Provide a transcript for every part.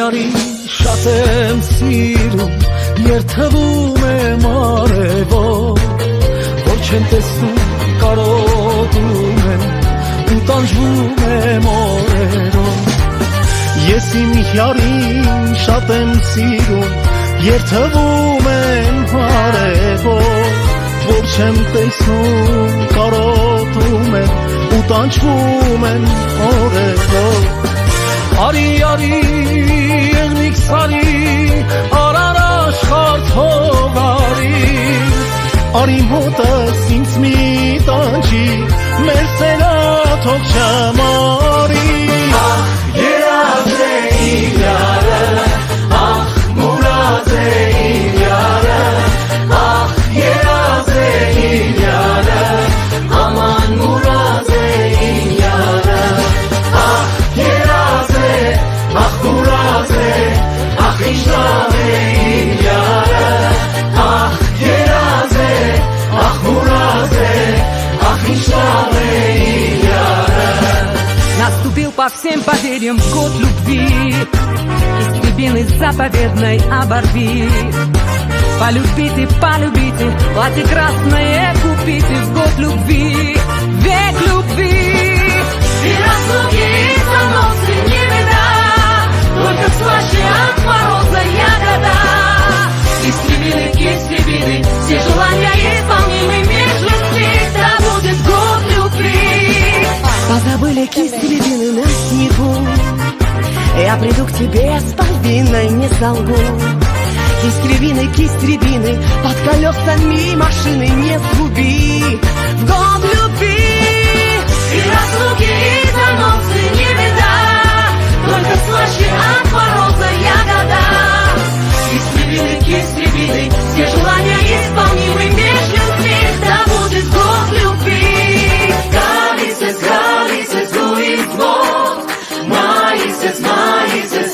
արի շատ եմ սիրում երթվում եմ արևով որ չեմ տեսնում կարոտում եմ ու տանջվում եմ օրերով ես իմ յարին շատ եմ սիրում երթվում եմ արևով որ չեմ տեսնում կարոտում եմ ու տանջվում եմ օրերով Արի եղնիկ սարի արար աշխարհ թող արի մոտս ինձ մի տանջի մեր սենա թող չմարի Ախ երազ է իմ յարը ախ մուրազ է իմ յարը ախ երազ է իմ յարը aman մուրազ է իմ յարը ախ երազ է ախ մուրազ է ախ ինչ լավ է իմ յարը ախ երազ է ախ մուրազ է ախ ինչ լավ է իմ յարը Наступил по всем поверьям год любви Истребины заповедной оборви Полюбите, платье красное купите В год любви, век любви И разлуки, и заносы не беда Только слаще от мороза ягода Истребины, все желания исполнимы межлюбви Да будет год любви Позабыли кистребины на снегу Я приду к тебе с повинной, не солгу Кистребины, под колесами машины не сгуби В год любви И разлуки, и заносы не беда Только слаще от мороза ягода Истребины, все желания исполнимы межлюбви Да будет год любви Galises, duins mot Maises,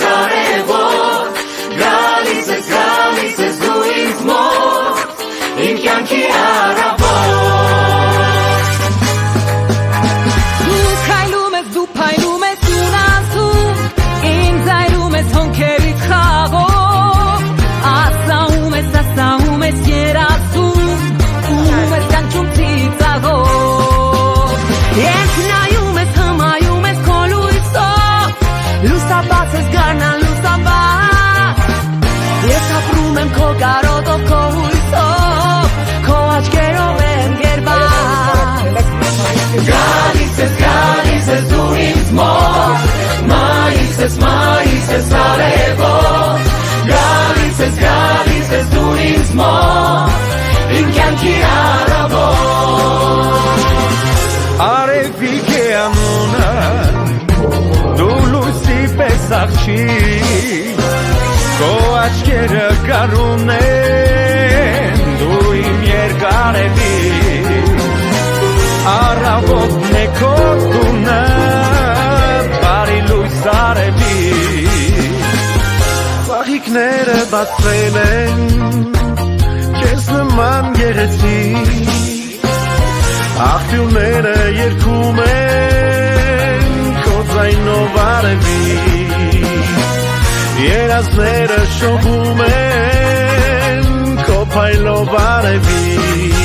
arevot Galises, duins mot Im kyanki aravot Դու քայլում ես, դու փայլում ես ունասում Ինձ այրում ես հոնքերից խաղով Ասաում ես երազում Ուում ես կանչում ծիծաղով Ես նայում ես, հմայում ես քո լույսով Լուսաբաց ես գարնան լուսաբաց Ես ապրում եմ քո կարոտով, քո հույսով Քո աչքերով եմ գերբած Galises, դու ինձ մոտ Մայիսես, արևոտ Galises, դու ինձ մոտ Իմ կյանքի առավոտ Արևիկ է անունը դու լույսի պես աղջիկ քո աչքերը գարուն են դու իմ երկարևիկ առավոտն է քո տունը բարի լույս արևիկ ծաղիկները բացվել են քեզ նման գեղեցիկ Աղբյուրները երգում են քո ձայնով արևիկ Երազները շողում են քո փայլով արևիկ